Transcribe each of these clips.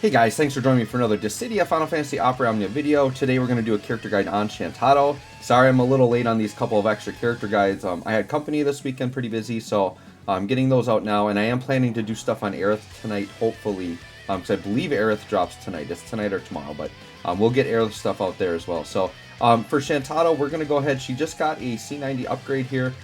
Hey guys, thanks for joining me for another Dissidia Final Fantasy Opera Omnia video. Today we're going to do a character guide on Shantotto. Sorry I'm a little late on these couple of extra character guides. I had company this weekend, pretty busy, so I'm getting those out now, and I am planning to do stuff on Aerith tonight, hopefully, because I believe Aerith drops tonight. It's tonight or tomorrow, but we'll get Aerith stuff out there as well. So for Shantotto, we're going to go ahead. She just got a C90 upgrade here.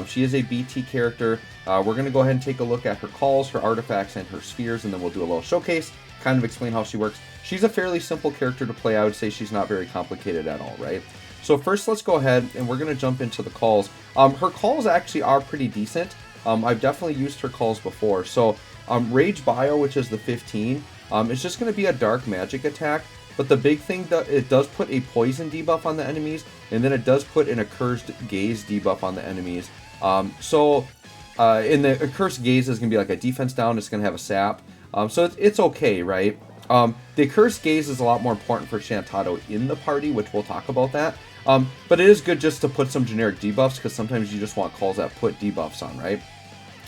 She is a BT character. We're going to go ahead and take a look at her calls, her artifacts, and her spheres, and then we'll do a little showcase, kind of explain how she works. She's a fairly simple character to play. I would say she's not very complicated at all, right? So first, let's go ahead, and we're going to jump into the calls. Her calls actually are pretty decent. I've definitely used her calls before. So Rage Bio, which is the 15, is just going to be a dark magic attack. But the big thing, that it does put a poison debuff on the enemies, and then it does put an accursed gaze debuff on the enemies. In the accursed gaze is going to be like a defense down. It's going to have a sap. So it's okay, right? The accursed gaze is a lot more important for Shantotto in the party, which we'll talk about that. But it is good just to put some generic debuffs, because sometimes you just want calls that put debuffs on, right?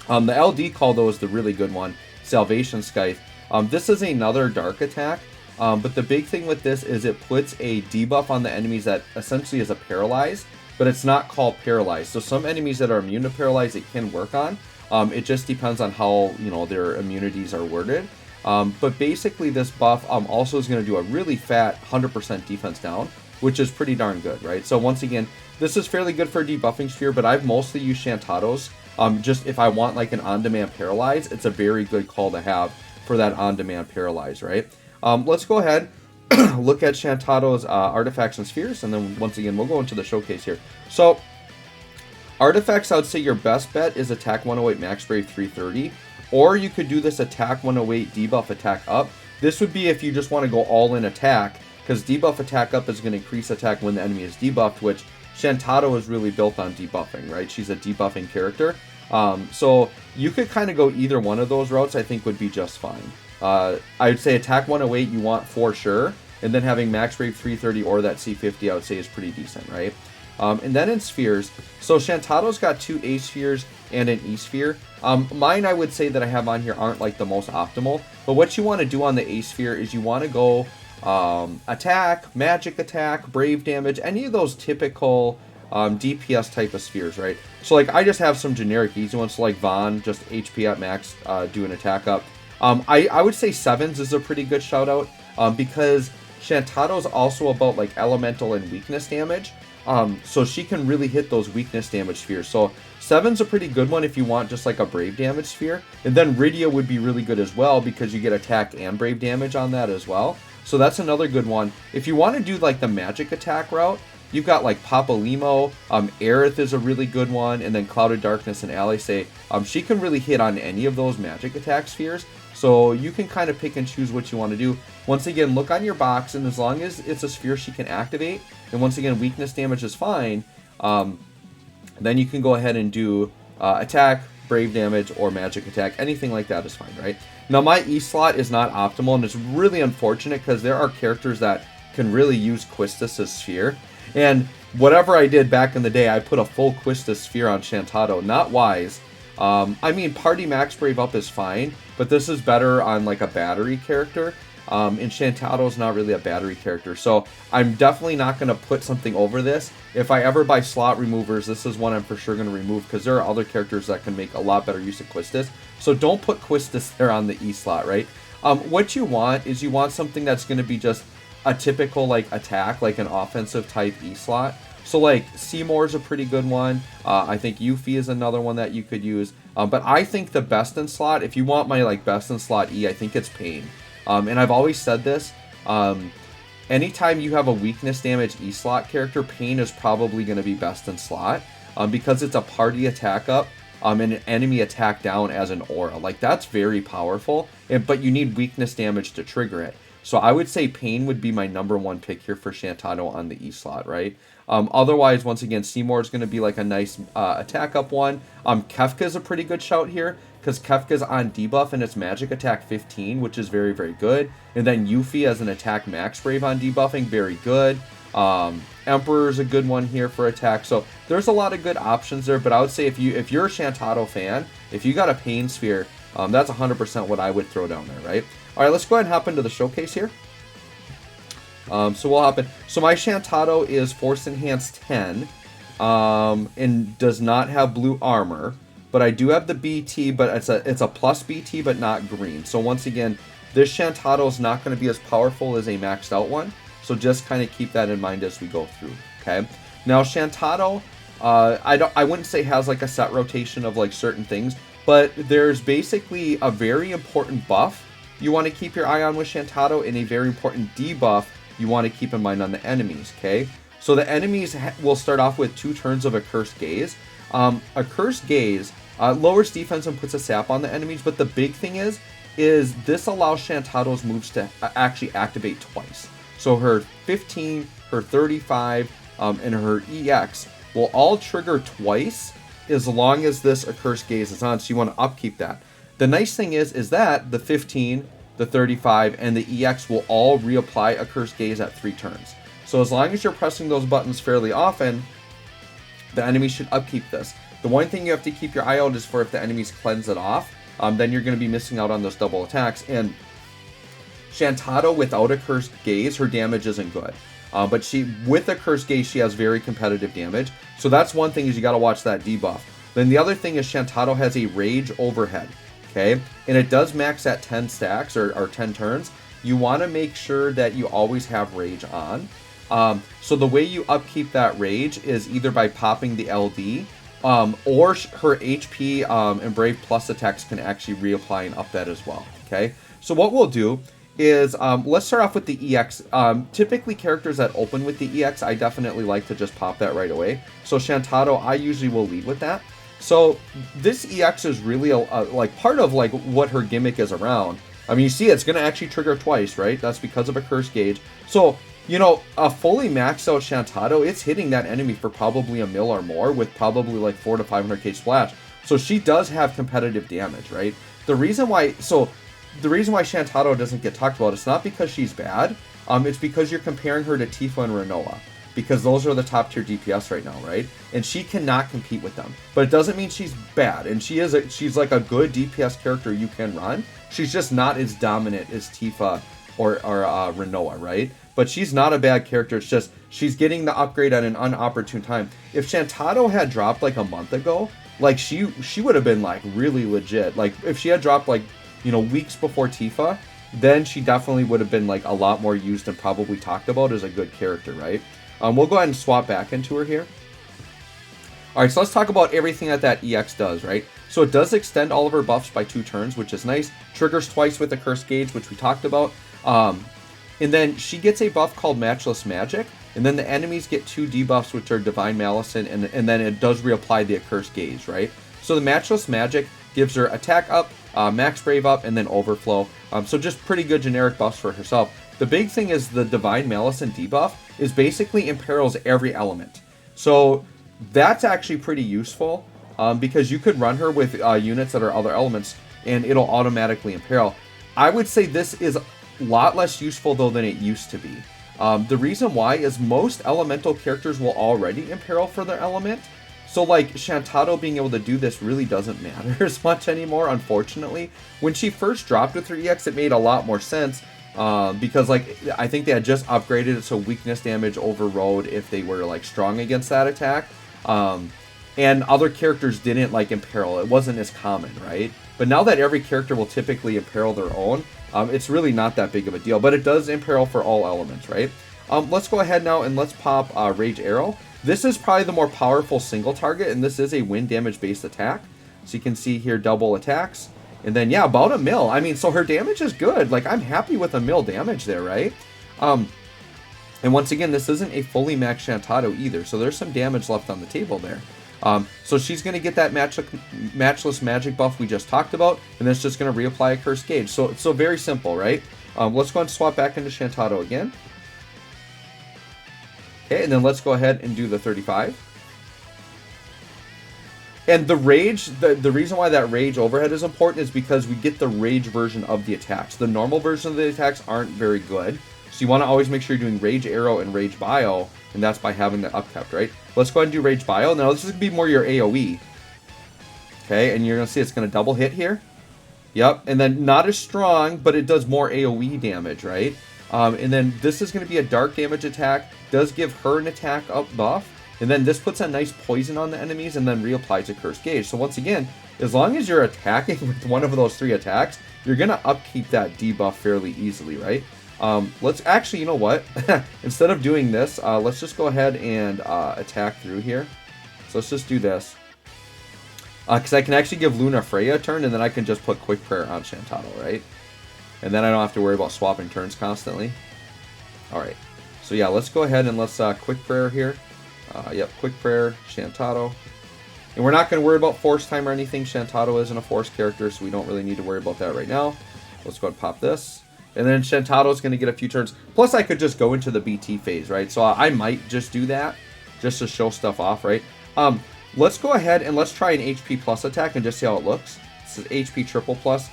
The LD call, though, is the really good one, Salvation Scythe. This is another dark attack. But the big thing with this is it puts a debuff on the enemies that essentially is a paralyze, but it's not called paralyze. So some enemies that are immune to paralyze, it can work on. It just depends on how, their immunities are worded. But basically this buff also is going to do a really fat 100% defense down, which is pretty darn good, right? So once again, this is fairly good for debuffing sphere, but I've mostly used Shantotto's. Just if I want like an on-demand paralyze, it's a very good call to have for that on-demand paralyze, right? Let's go ahead, look at Shantotto's artifacts and spheres, and then once again, we'll go into the showcase here. So, artifacts, I would say your best bet is attack 108, max brave 330, or you could do this attack 108, debuff attack up. This would be if you just want to go all in attack, because debuff attack up is going to increase attack when the enemy is debuffed, which Shantotto is really built on debuffing, right? She's a debuffing character. So you could kind of go either one of those routes, I think would be just fine. I would say attack 108 you want for sure, and then having max brave 330 or that C50 I would say is pretty decent, right? And then in spheres, so Shantotto's got 2 A spheres and an E sphere. Mine I would say that I have on here aren't like the most optimal, but what you want to do on the A sphere is you want to go attack, magic attack, brave damage, any of those typical DPS type of spheres, right? So like I just have some generic easy ones, so like Vaughn, just HP at max, do an attack up. I would say Sevens is a pretty good shout out, because Shantotto's also about like elemental and weakness damage, so she can really hit those weakness damage spheres. So Seven's a pretty good one if you want just like a brave damage sphere, and then Rydia would be really good as well because you get attack and brave damage on that as well. So that's another good one. If you want to do like the magic attack route, you've got like Papa Limo, Aerith is a really good one, and then Clouded Darkness and Alisaie. She can really hit on any of those magic attack spheres, so you can kind of pick and choose what you want to do. Once again, look on your box, and as long as it's a sphere she can activate, and once again, weakness damage is fine, then you can go ahead and do attack, brave damage, or magic attack. Anything like that is fine, right? Now, my E slot is not optimal, and it's really unfortunate because there are characters that can really use Quistis' sphere. And whatever I did back in the day, I put a full Quistis sphere on Shantotto. Not wise. I mean, party max brave up is fine, but this is better on like a battery character. And Shantotto's not really a battery character, so I'm definitely not going to put something over this. If I ever buy slot removers, this is one I'm for sure going to remove, because there are other characters that can make a lot better use of Quistis. So don't put Quistis there on the E slot, right? What you want is you want something that's going to be just a typical like attack, like an offensive type E slot. So like Seymour is a pretty good one. I think Yuffie is another one that you could use. But I think the best in slot, if you want my like best in slot E, I think it's Pain. And I've always said this, anytime you have a weakness damage E slot character, Pain is probably going to be best in slot, because it's a party attack up, and an enemy attack down as an aura. Like that's very powerful, but you need weakness damage to trigger it. So I would say Pain would be my #1 pick here for Shantotto on the E slot, right? Otherwise, once again, Seymour is going to be like a nice attack up one. Kefka is a pretty good shout here, because Kefka's on debuff and it's magic attack 15, which is very, very good. And then Yuffie as an attack max brave on debuffing, very good. Emperor is a good one here for attack. So there's a lot of good options there, but I would say if you're a Shantotto fan, if you got a Pain sphere, that's 100% what I would throw down there, right? All right, let's go ahead and hop into the showcase here. So we'll hop in. So my Shantotto is Force Enhanced 10 and does not have blue armor. But I do have the BT, but it's a plus BT, but not green. So once again, this Shantotto is not going to be as powerful as a maxed out one. So just kind of keep that in mind as we go through. Okay. Now Shantotto, I wouldn't say has like a set rotation of like certain things, but there's basically a very important buff you want to keep your eye on with Shantotto, and a very important debuff you want to keep in mind on the enemies. Okay. So the enemies will start off with 2 turns of Accursed Gaze. Accursed Gaze lowers defense and puts a sap on the enemies, but the big thing is this allows Shantotto's moves to actually activate twice. So her 15, her 35, and her EX will all trigger twice as long as this Accursed Gaze is on, so you want to upkeep that. The nice thing is that the 15, the 35, and the EX will all reapply Accursed Gaze at 3 turns. So as long as you're pressing those buttons fairly often, the enemy should upkeep this. The one thing you have to keep your eye out is for if the enemies cleanse it off, then you're going to be missing out on those double attacks. And Shantotto without Accursed Gaze, her damage isn't good. But with Accursed Gaze, she has very competitive damage. So that's one thing, is you got to watch that debuff. Then the other thing is Shantotto has a Rage overhead. Okay, and it does max at 10 stacks or 10 turns. You want to make sure that you always have Rage on. So the way you upkeep that Rage is either by popping the LD, or her HP and Brave Plus attacks can actually reapply and up that as well. Okay, so what we'll do is let's start off with the EX. Typically characters that open with the EX, I definitely like to just pop that right away. So Shantotto, I usually will lead with that. So this EX is really like part of like what her gimmick is around. I mean, you see it's going to actually trigger twice, right? That's because of Accursed Gaze. So, you know, a fully maxed out Shantotto, it's hitting that enemy for probably a mil or more with probably like 400 to 500k splash. So she does have competitive damage, right? The reason why Shantotto doesn't get talked about, it's not because she's bad. It's because you're comparing her to Tifa and Rinoa, because those are the top tier DPS right now, right? And she cannot compete with them. But it doesn't mean she's bad, and she's like a good DPS character you can run. She's just not as dominant as Tifa or Rinoa, right? But she's not a bad character. It's just she's getting the upgrade at an inopportune time. If Shantotto had dropped like a month ago, like she would have been like really legit. Like if she had dropped like, you know, weeks before Tifa, then she definitely would have been like a lot more used and probably talked about as a good character, right? We'll go ahead and swap back into her here. All right, so let's talk about everything that EX does, right? So it does extend all of her buffs by 2 turns, which is nice. Triggers twice with Accursed Gaze, which we talked about. And then she gets a buff called Matchless Magic, and then the enemies get 2 debuffs, which are Divine Malice, and then it does reapply the Accursed Gaze, right? So the Matchless Magic gives her attack up, max brave up, and then overflow. So just pretty good generic buffs for herself. The big thing is the Divine Malice and debuff is basically imperils every element. So that's actually pretty useful, because you could run her with units that are other elements and it'll automatically imperil. I would say this is a lot less useful though than it used to be. The reason why is most elemental characters will already imperil for their element. So like Shantotto being able to do this really doesn't matter as much anymore, unfortunately. When she first dropped with her EX, it made a lot more sense, because like I think they had just upgraded it so weakness damage overrode if they were like strong against that attack. And other characters didn't like imperil. It wasn't as common, right? But now that every character will typically imperil their own, it's really not that big of a deal. But it does imperil for all elements, right? Let's go ahead now and let's pop Rage Arrow. This is probably the more powerful single target, and this is a wind damage based attack. So you can see here double attacks. And then, yeah, about a mil. I mean, so her damage is good. Like, I'm happy with a mil damage there, right? And once again, this isn't a fully maxed Shantotto either, so there's some damage left on the table there. So she's going to get that Matchless Magic buff we just talked about, and then it's just going to reapply Accursed Gaze. So very simple, right? Let's go ahead and swap back into Shantotto again. Okay, and then let's go ahead and do the 35. And the Rage, the reason why that Rage overhead is important is because we get the Rage version of the attacks. The normal version of the attacks aren't very good. So you want to always make sure you're doing Rage Arrow and Rage Bio, and that's by having that upkept, right? Let's go ahead and do Rage Bio. Now this is going to be more your AoE. Okay, and you're going to see it's going to double hit here. Yep, and then not as strong, but it does more AoE damage, right? And then this is going to be a dark damage attack, does give her an attack up buff, and then this puts a nice poison on the enemies and then reapplies a Curse Gauge. So once again, as long as you're attacking with one of those 3 attacks, you're going to upkeep that debuff fairly easily, right? Let's actually, you know what? Instead of doing this, let's just go ahead and attack through here. So let's just do this. Because I can actually give Luna Freya a turn, and then I can just put Quick Prayer on Shantotto, right? And then I don't have to worry about swapping turns constantly. Alright. So yeah, let's go ahead and let's Quick Prayer here. Yep, Quick Prayer, Shantotto. And we're not going to worry about Force Time or anything. Shantotto isn't a Force character, so we don't really need to worry about that right now. Let's go ahead and pop this. And then Shantotto's going to get a few turns. Plus, I could just go into the BT phase, right? So I might just do that, just to show stuff off, right? Let's go ahead and let's try an HP plus attack and just see how it looks. This is HP triple plus.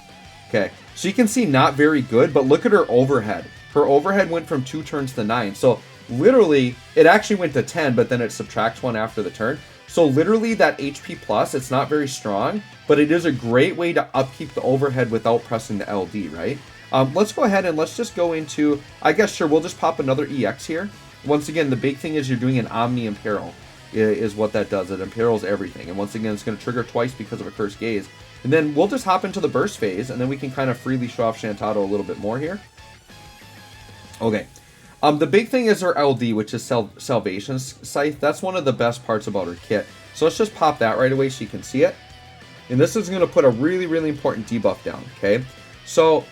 Okay, so you can see not very good, but look at her overhead. Her overhead went from 2 turns to 9. So literally, it actually went to 10, but then it subtracts 1 after the turn. So literally that HP plus, it's not very strong, but it is a great way to upkeep the overhead without pressing the LD, right? Let's go ahead and let's just go into, I guess, sure, we'll just pop another EX here. Once again, the big thing is you're doing an Omni Imperil. Is what that does. It imperils everything. And once again, it's going to trigger twice because of a Cursed Gaze. And then we'll just hop into the burst phase, and then we can kind of freely show off Shantotto a little bit more here. Okay. The big thing is her LD, which is Salvation Scythe. That's one of the best parts about her kit. So let's just pop that right away so you can see it. And this is going to put a really, really important debuff down, okay? So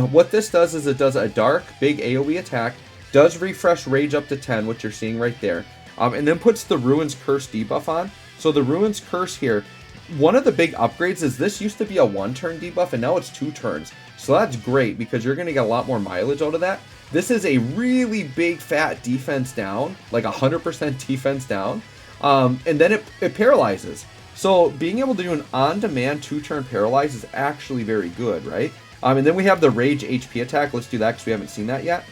what this does is it does a dark, big AoE attack, does refresh Rage up to 10, which you're seeing right there. And then puts the Ruin's Curse debuff on. So the Ruin's Curse here, one of the big upgrades is this used to be a 1-turn debuff, and now it's 2 turns. So that's great, because you're going to get a lot more mileage out of that. This is a really big, fat defense down, like 100% defense down. And then it paralyzes. So being able to do an on-demand 2-turn paralyze is actually very good, right? And then we have the Rage HP attack. Let's do that, because we haven't seen that yet.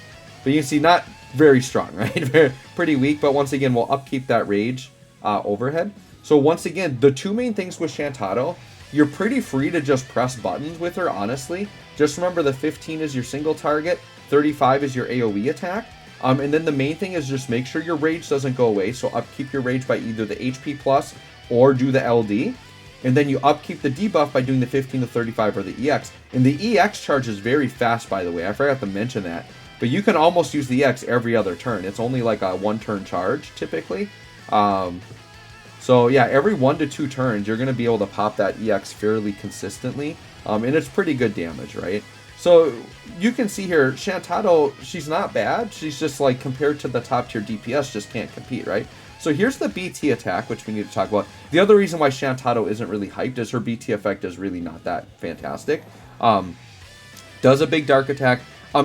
But you can see, not very strong, right? Pretty weak, but once again, we'll upkeep that Rage overhead. So once again, the 2 main things with Shantotto, you're pretty free to just press buttons with her, honestly. Just remember the 15 is your single target, 35 is your AoE attack. And then the main thing is just make sure your Rage doesn't go away, so upkeep your Rage by either the HP plus or do the LD. And then you upkeep the debuff by doing the 15 to 35 or the EX. And the EX charge is very fast, by the way. I forgot to mention that. But you can almost use the EX every other turn. It's only like a 1-turn charge, typically. So yeah, every 1 to 2 turns, you're going to be able to pop that EX fairly consistently. And it's pretty good damage, right? So you can see here, Shantotto, she's not bad. She's just like, compared to the top tier DPS, just can't compete, right? So here's the BT attack, which we need to talk about. The other reason why Shantotto isn't really hyped is her BT effect is really not that fantastic. Does a big dark attack.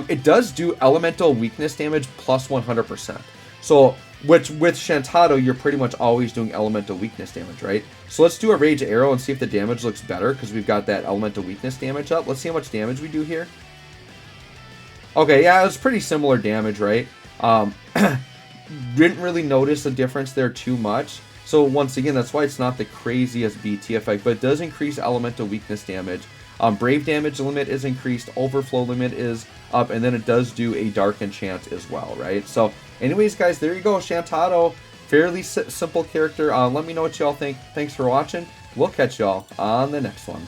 It does do elemental weakness damage plus 100%. So, which with Shantotto, you're pretty much always doing elemental weakness damage, right? So let's do a Rage Arrow and see if the damage looks better, because we've got that elemental weakness damage up. Let's see how much damage we do here. Okay, yeah, it's pretty similar damage, right? Didn't really notice a difference there too much. So once again, that's why it's not the craziest BT effect, but it does increase elemental weakness damage. Brave damage limit is increased, overflow limit is up, and then it does do a dark enchant as well, right? So anyways, guys, there you go. Shantotto, fairly simple character. Let me know what y'all think. Thanks for watching. We'll catch y'all on the next one.